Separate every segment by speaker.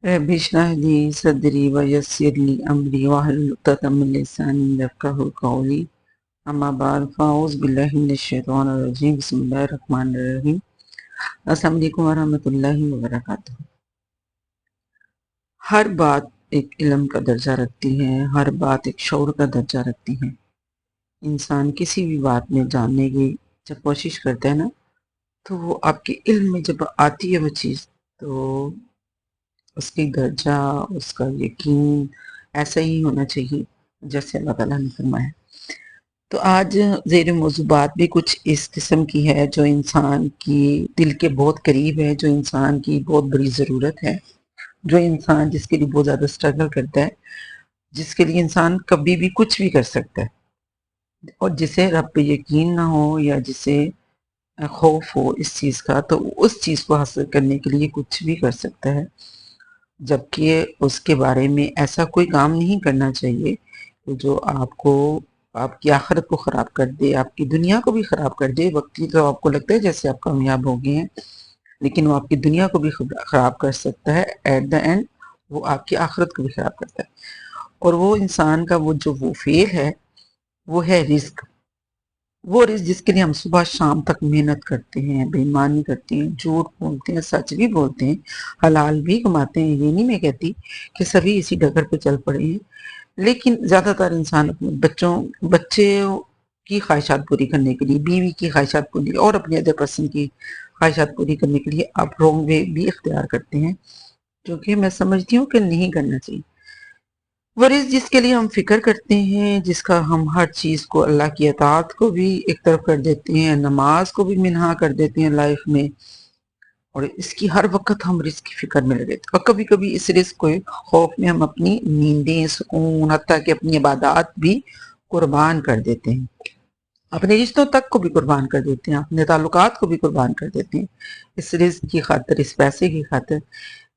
Speaker 1: رب اشرح لي صدري ويسر لي أمري واحلل عقدة من لساني يفقهوا قولي أما بعد فأعوذ بالله من الشیطان الرجیم بسم اللہ الرحمن الرحیم السلام علیکم ورحمۃ اللہ وبرکاتہ۔ ہر بات ایک علم کا درجہ رکھتی ہے، ہر بات ایک شعور کا درجہ رکھتی ہے۔ انسان کسی بھی بات میں جاننے کی جب کوشش کرتا ہے نا، تو وہ آپ کے علم میں جب آتی ہے وہ چیز، تو اس کی درجہ، اس کا یقین ایسا ہی ہونا چاہیے جیسے اللہ تعالیٰ نے فرمایا۔ تو آج زیر موضوع بات بھی کچھ اس قسم کی ہے جو انسان کی دل کے بہت قریب ہے، جو انسان کی بہت بڑی ضرورت ہے، جو انسان جس کے لیے بہت زیادہ سٹرگل کرتا ہے، جس کے لیے انسان کبھی بھی کچھ بھی کر سکتا ہے، اور جسے رب پہ یقین نہ ہو یا جسے خوف ہو اس چیز کا، تو اس چیز کو حاصل کرنے کے لیے کچھ بھی کر سکتا ہے، جبکہ اس کے بارے میں ایسا کوئی کام نہیں کرنا چاہیے جو آپ کی آخرت کو خراب کر دے، آپ کی دنیا کو بھی خراب کر دے۔ وقتی تو آپ کو لگتا ہے جیسے آپ کامیاب ہو گئے ہیں، لیکن وہ آپ کی دنیا کو بھی خراب کر سکتا ہے، ایٹ دا اینڈ وہ آپ کی آخرت کو بھی خراب کرتا ہے۔ اور وہ انسان کا وہ فیل ہے، وہ ہے رزق۔ وہ رزق جس کے لیے ہم صبح شام تک محنت کرتے ہیں، بے ایمانی کرتے ہیں، جھوٹ بولتے ہیں، سچ بھی بولتے ہیں، حلال بھی کماتے ہیں، یہ نہیں میں کہتی کہ سبھی اسی ڈگر پہ چل پڑے ہیں، لیکن زیادہ تر انسان اپنے بچے کی خواہشات پوری کرنے کے لیے، بیوی کی خواہشات پوری اور اپنے ادر پرسن کی خواہشات پوری کرنے کے لیے آپ رونگ وے بھی اختیار کرتے ہیں، جو کہ میں سمجھتی ہوں کہ نہیں کرنا چاہیے۔ ورث جس کے لیے ہم فکر کرتے ہیں، جس کا ہم ہر چیز کو، اللہ کی اطاعت کو بھی ایک طرف کر دیتے ہیں، نماز کو بھی منہا کر دیتے ہیں لائف میں، اور اس کی ہر وقت ہم رزق کی فکر میں لگے تھے، اور کبھی کبھی اس رزق کو خوف میں ہم اپنی نیندیں، سکون، حتیٰ کہ اپنی عبادات بھی قربان کر دیتے ہیں، اپنے رشتوں تک کو بھی قربان کر دیتے ہیں، اپنے تعلقات کو بھی قربان کر دیتے ہیں اس رزق کی خاطر، اس پیسے کی خاطر۔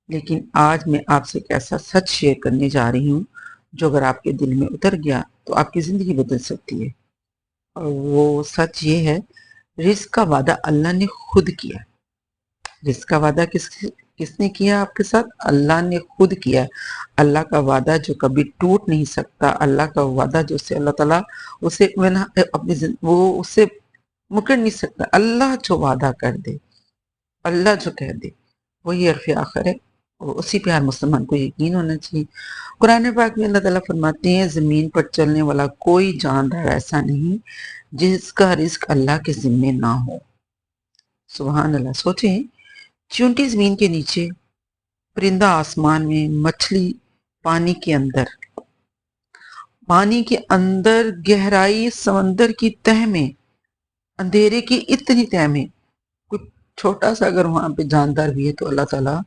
Speaker 1: لیکن آج میں آپ سے ایک ایسا سچ شیئر کرنے جا رہی ہوں جو اگر آپ کے دل میں اتر گیا تو آپ کی زندگی بدل سکتی ہے، اور وہ سچ یہ ہے، رزق کا وعدہ اللہ نے خود کیا۔ رزق کا وعدہ کس نے کیا آپ کے ساتھ؟ اللہ نے خود کیا۔ اللہ کا وعدہ جو کبھی ٹوٹ نہیں سکتا، اللہ کا وعدہ جو سے اللہ تعالیٰ اسے وہ اسے مکر نہیں سکتا۔ اللہ جو وعدہ کر دے، اللہ جو کہہ دے، وہی عرف آخر ہے، اور اسی پہ ہر مسلمان کو یقین ہونا چاہیے۔ قرآن پاک میں اللہ تعالیٰ فرماتے ہیں، زمین پر چلنے والا کوئی جاندار ایسا نہیں جس کا رزق اللہ کے ذمے نہ ہو۔ سبحان اللہ، سوچیں، چونٹی زمین کے نیچے، پرندہ آسمان میں، مچھلی پانی کے اندر گہرائی سمندر کی تہ میں، اندھیرے کی اتنی تہ میں، کچھ چھوٹا سا اگر وہاں پہ جاندار بھی ہے تو اللہ تعالیٰ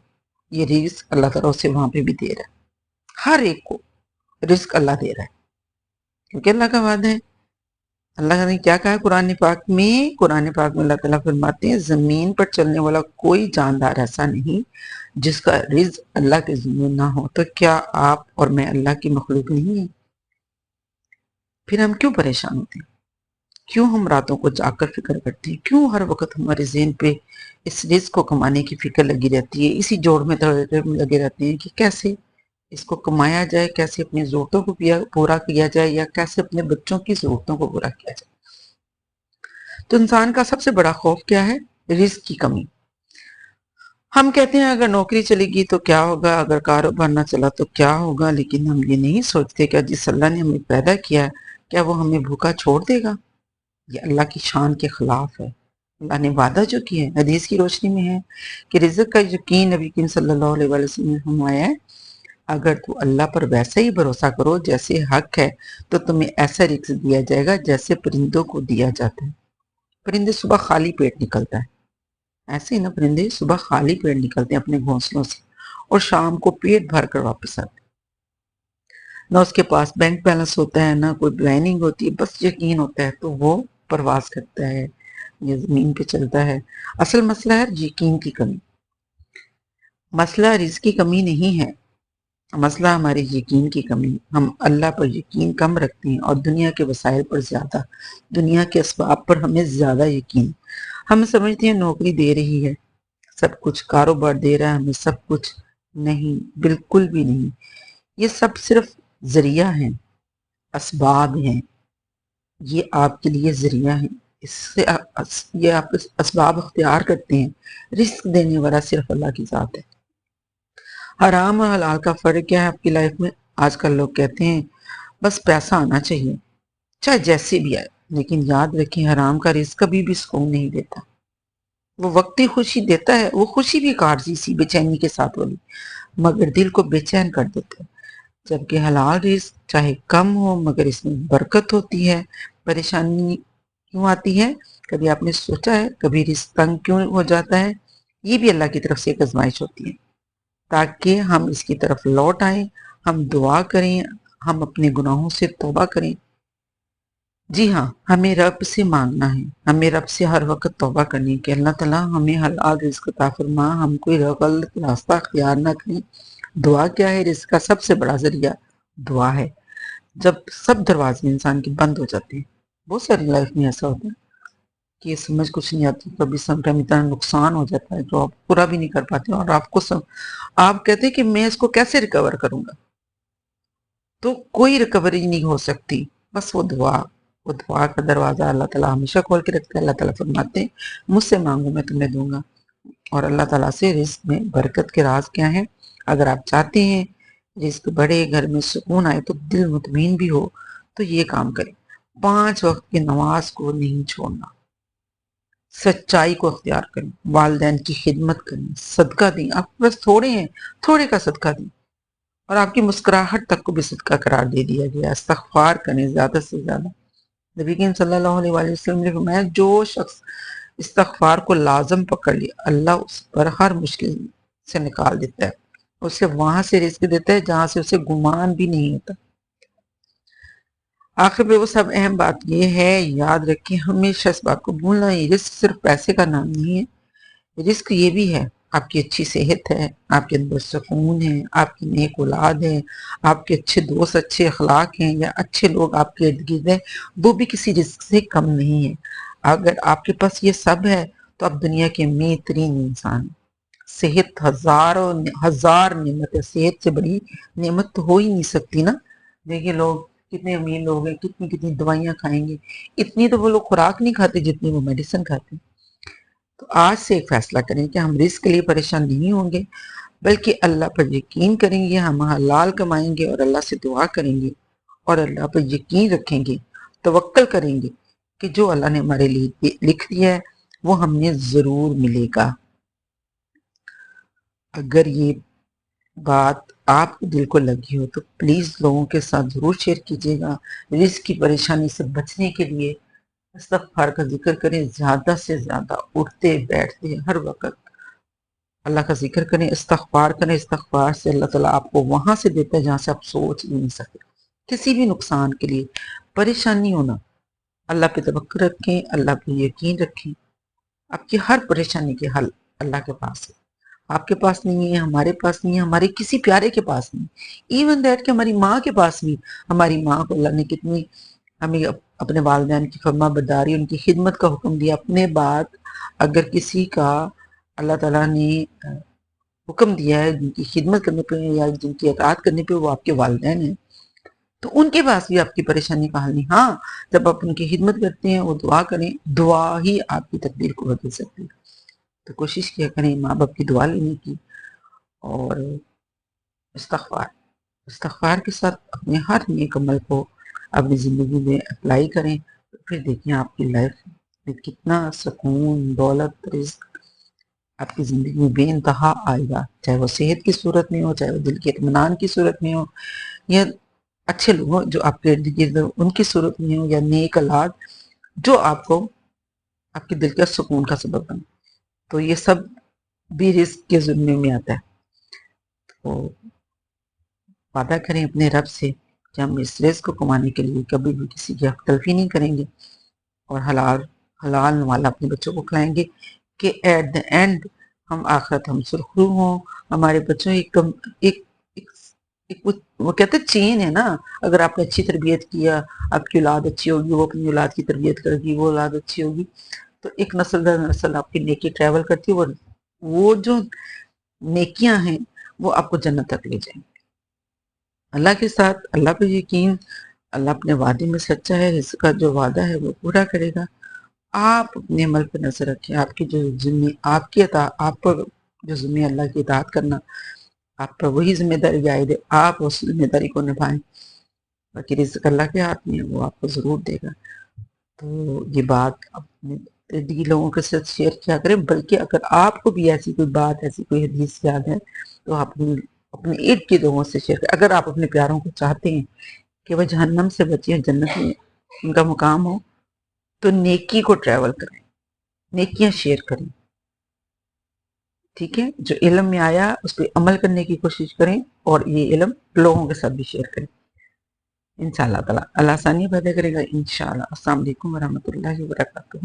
Speaker 1: یہ رزق اللہ تعالیٰ اسے وہاں پہ بھی دے رہا ہے، ہر ایک کو رزق اللہ دے رہا ہے، کیونکہ اللہ کا وعدہ ہے۔ اللہ نے کیا کہا ہے قرآن پاک میں اللہ تعالیٰ فرماتے ہیں، زمین پر چلنے والا کوئی جاندار ایسا نہیں جس کا رزق اللہ کے ذمہ نہ ہو۔ تو کیا آپ اور میں اللہ کی مخلوق نہیں ہیں؟ پھر ہم کیوں پریشان ہوتے ہیں؟ کیوں ہم راتوں کو جاگ کر فکر کرتے ہیں؟ کیوں ہر وقت ہمارے ذہن پہ اس رزق کو کمانے کی فکر لگی رہتی ہے؟ اسی جوڑ میں لگے رہتے ہیں کہ کیسے اس کو کمایا جائے، کیسے اپنی ضرورتوں کو پورا کیا جائے، یا کیسے اپنے بچوں کی ضرورتوں کو پورا کیا جائے۔ تو انسان کا سب سے بڑا خوف کیا ہے؟ رزق کی کمی۔ ہم کہتے ہیں اگر نوکری چلے گی تو کیا ہوگا، اگر کاروبار نہ چلا تو کیا ہوگا، لیکن ہم یہ نہیں سوچتے کہ جس اللہ نے ہمیں پیدا کیا کیا وہ ہمیں بھوکا چھوڑ دے گا؟ یہ اللہ کی شان کے خلاف ہے۔ اللہ نے وعدہ جو کیا ہے حدیث کی روشنی میں ہے کہ رزق کا یقین نبی کریم صلی اللہ علیہ وسلم نے فرمایا ہے، اگر تو اللہ پر ویسا ہی بھروسہ کرو جیسے حق ہے تو تمہیں ایسا رزق دیا جائے گا جیسے پرندوں کو دیا جاتا ہے۔ پرندے صبح خالی پیٹ نکلتا ہے، ایسے ہی نا، پرندے صبح خالی پیٹ نکلتے ہیں اپنے گھونسلوں سے، اور شام کو پیٹ بھر کر واپس آتے ہیں۔ نہ اس کے پاس بینک بیلنس ہوتا ہے، نہ کوئی پلاننگ ہوتی ہے، بس یقین ہوتا ہے تو وہ پرواز کرتا ہے، یہ زمین پہ چلتا ہے۔ اصل مسئلہ ہے یقین کی کمی۔ مسئلہ رزق کی کمی نہیں ہے، مسئلہ ہمارے یقین کی کمی۔ ہم اللہ پر یقین کم رکھتے ہیں اور دنیا کے وسائل پر زیادہ، دنیا کے اسباب پر ہمیں زیادہ یقین۔ ہم سمجھتے ہیں نوکری دے رہی ہے سب کچھ، کاروبار دے رہا ہے ہمیں سب کچھ، نہیں، بالکل بھی نہیں. یہ سب صرف ذریعہ ہیں، اسباب ہیں. یہ آپ کے لیے ذریعہ ہیں. اس سے یہ آپ اسباب اختیار کرتے ہیں. رزق دینے والا صرف اللہ کی ذات ہے. حرام اور حلال کا فرق کیا ہے آپ کی لائف میں؟ آج کل لوگ کہتے ہیں بس پیسہ آنا چاہیے چاہے جیسے بھی آئے، لیکن یاد رکھیں حرام کا رزق کبھی بھی سکون نہیں دیتا. وہ وقتی خوشی دیتا ہے، وہ خوشی بھی ایک عارضی سی بے چینی کے ساتھ والی، مگر دل کو بے چین کر دیتا ہے. جبکہ حلال رزق چاہے کم ہو مگر اس میں برکت ہوتی ہے. پریشانی کیوں آتی ہے؟ کبھی آپ نے سوچا ہے کبھی رزق تنگ کیوں ہو جاتا ہے؟ یہ بھی اللہ کی طرف سے ایک آزمائش ہوتی ہے تاکہ ہم اس کی طرف لوٹ آئیں، ہم دعا کریں، ہم اپنے گناہوں سے توبہ کریں. جی ہاں، ہمیں رب سے مانگنا ہے، ہمیں رب سے ہر وقت توبہ کرنی ہے کہ اللہ تعالیٰ ہمیں حلال رزق عطا فرما، ہم کوئی غلط راستہ اختیار نہ کریں. دعا کیا ہے؟ رزق کا سب سے بڑا ذریعہ دعا ہے. جب سب دروازے انسان کے بند ہو جاتے ہیں، بہت ساری لائف میں ایسا ہوتا ہے کہ یہ سمجھ کچھ نہیں آتی، کبھی سم ٹائم اتنا نقصان ہو جاتا ہے جو آپ پورا بھی نہیں کر پاتے، اور آپ کہتے ہیں کہ میں اس کو کیسے ریکور کروں گا، تو کوئی ریکوری نہیں ہو سکتی. بس وہ دعا کا دروازہ اللہ تعالیٰ ہمیشہ کھول کے رکھتا ہے. اللہ تعالیٰ فرماتے ہیں مجھ سے مانگو میں تمہیں دوں گا. اور اللہ تعالیٰ سے رزق میں برکت کے راز کیا ہیں؟ اگر آپ چاہتے ہیں رزق بڑے، گھر میں سکون آئے، تو دل مطمئن بھی ہو، تو یہ کام کریں. 5 وقت کی نماز کو نہیں چھوڑنا، سچائی کو اختیار کریں، والدین کی خدمت کریں، صدقہ دیں. آپ کے پاس تھوڑے ہیں، تھوڑے کا صدقہ دیں. اور آپ کی مسکراہٹ تک کو بھی صدقہ قرار دے دیا گیا. استغفار کریں زیادہ سے زیادہ. نبی کریم صلی اللہ علیہ وآلہ وسلم نے فرمایا جو شخص استغفار کو لازم پکڑ لیا، اللہ اس پر ہر مشکل سے نکال دیتا ہے، اسے وہاں سے رزق دیتا ہے جہاں سے اسے گمان بھی نہیں ہوتا. آخر پہ وہ سب اہم بات یہ ہے، یاد رکھیں ہمیشہ اس بات کو بھولنا ہی، رزق صرف پیسے کا نام نہیں ہے. رزق یہ بھی ہے آپ کی اچھی صحت ہے، آپ کے اندر سکون ہے، آپ کی نیک اولاد ہے، آپ کے اچھے دوست، اچھے اخلاق ہیں، یا اچھے لوگ آپ کے ارد گرد ہیں، وہ بھی کسی رزق سے کم نہیں ہے. اگر آپ کے پاس یہ سب ہے تو آپ دنیا کے امیر ترین انسان ہیں. صحت ہزار نعمت ہے، صحت سے بڑی نعمت تو ہو ہی نہیں سکتی نا. دیکھیے لوگ کتنے امیر لوگ ہیں، کتنی دوائیاں کھائیں گے، اتنی تو وہ لوگ خوراک نہیں کھاتے جتنی وہ میڈیسن کھاتے ہیں. تو آج سے ایک فیصلہ کریں کہ ہم رزق کے لیے پریشان نہیں ہوں گے، بلکہ اللہ پر یقین کریں گے، ہم حلال کمائیں گے اور اللہ سے دعا کریں گے، اور اللہ پر یقین رکھیں گے، توکل کریں گے کہ جو اللہ نے ہمارے لیے لکھ دیا ہے وہ ہم نے ضرور ملے گا. اگر یہ بات آپ کے دل کو لگی ہو تو پلیز لوگوں کے ساتھ ضرور شیئر کیجیے گا. رزق کی پریشانی سے بچنے کے لیے استغفار کا ذکر کریں، زیادہ سے زیادہ اٹھتے بیٹھتے ہر وقت اللہ کا ذکر کریں، استغفار کریں. استغفار سے اللہ تعالیٰ آپ کو وہاں سے دیتا ہے جہاں سے آپ سوچ بھی نہیں سکتے. کسی بھی نقصان کے لیے پریشان نہیں ہونا، اللہ پہ توکل رکھیں، اللہ پہ یقین رکھیں. آپ کی ہر پریشانی کے حل اللہ کے پاس ہے. آپ کے پاس نہیں ہے، ہمارے پاس نہیں ہے، ہمارے کسی پیارے کے پاس نہیں. ایون دیٹ کہ ہماری ماں کے پاس بھی، ہماری ماں کو اللہ نے کتنی ہمیں اپنے والدین کی فرما برداری، ان کی خدمت کا حکم دیا. اپنے بعد اگر کسی کا اللہ تعالیٰ نے حکم دیا ہے جن کی خدمت کرنے پہ یا جن کی اطاعت کرنے پہ، وہ آپ کے والدین ہیں، تو ان کے پاس بھی آپ کی پریشانی کا حل نہیں. ہاں، جب آپ ان کی خدمت کرتے ہیں، وہ دعا کریں، دعا ہی آپ کی تقدیر کو بدل سکتی ہے. تو کوشش کیا کریں ماں باپ کی دعا لینے کی، اور استغفار کے ساتھ اپنے ہر نیک عمل کو اپنی زندگی میں اپلائی کریں، تو پھر دیکھیں آپ کی لائف میں کتنا سکون، دولت، رزق آپ کی زندگی میں بے انتہا آئے گا. چاہے وہ صحت کی صورت میں ہو، چاہے وہ دل کے اطمینان کی صورت میں ہو، یا اچھے لوگ ہوں جو آپ کے ارد گرد ان کی صورت میں ہو، یا نیک اولاد جو آپ کو آپ کے دل کا سکون کا سبب بنے. تو یہ سب بھی رزق کے ذمے میں آتا ہے. تو وعدہ کریں اپنے رب سے کہ ہم اس رزق کو کمانے کے لیے کبھی بھی کسی کی حق تلفی نہیں کریں گے، اور حلال والا اپنے بچوں کو کھلائیں گے کہ ایٹ دا اینڈ ہم آخرت ہم سرخرو ہوں. ہمارے بچوں وہ کہتے چین ہے نا، اگر آپ نے اچھی تربیت کیا، آپ کی اولاد اچھی ہوگی، وہ اپنی اولاد کی تربیت کرے گی، وہ اولاد اچھی ہوگی، تو ایک نسل در نسل آپ کی نیکی ٹریول کرتی ہے. وہ جو نیکیاں ہیں وہ آپ کو جنت تک لے جائیں گے۔ اللہ کے ساتھ، اللہ پہ یقین، اللہ اپنے وعدے میں سچا ہے، اس کا جو وعدہ ہے وہ پورا کرے گا۔ آپ اپنے عمل پہ نظر رکھیں، آپ کی جو ذمہ، آپ کی آپ پر جو ذمہ اللہ کی اطاعت کرنا، آپ پر وہی ذمہ داری عائد ہے، آپ اس ذمہ داری کو نبھائیں۔ باقی رزق اللہ کے ہاتھ میں ہے، وہ آپ کو ضرور دے گا۔ تو یہ بات اپنے دیگر لوگوں کے ساتھ شیئر کیا کریں، بلکہ اگر آپ کو بھی ایسی کوئی بات، ایسی کوئی حدیث یاد ہے تو آپ اپنے ارد کے لوگوں سے شیئر کریں۔ اگر آپ اپنے پیاروں کو چاہتے ہیں کہ وہ جہنم سے بچیں، جنت میں ان کا مقام ہو، تو نیکی کو ٹریول کریں، نیکیاں شیئر کریں، ٹھیک ہے؟ جو علم میں آیا اس پہ عمل کرنے کی کوشش کریں، اور یہ علم لوگوں کے ساتھ بھی شیئر کریں۔ انشاءاللہ تعالیٰ اللہ آسانی پیدا کرے گا انشاءاللہ۔ السلام علیکم ورحمۃ اللہ وبرکاتہ۔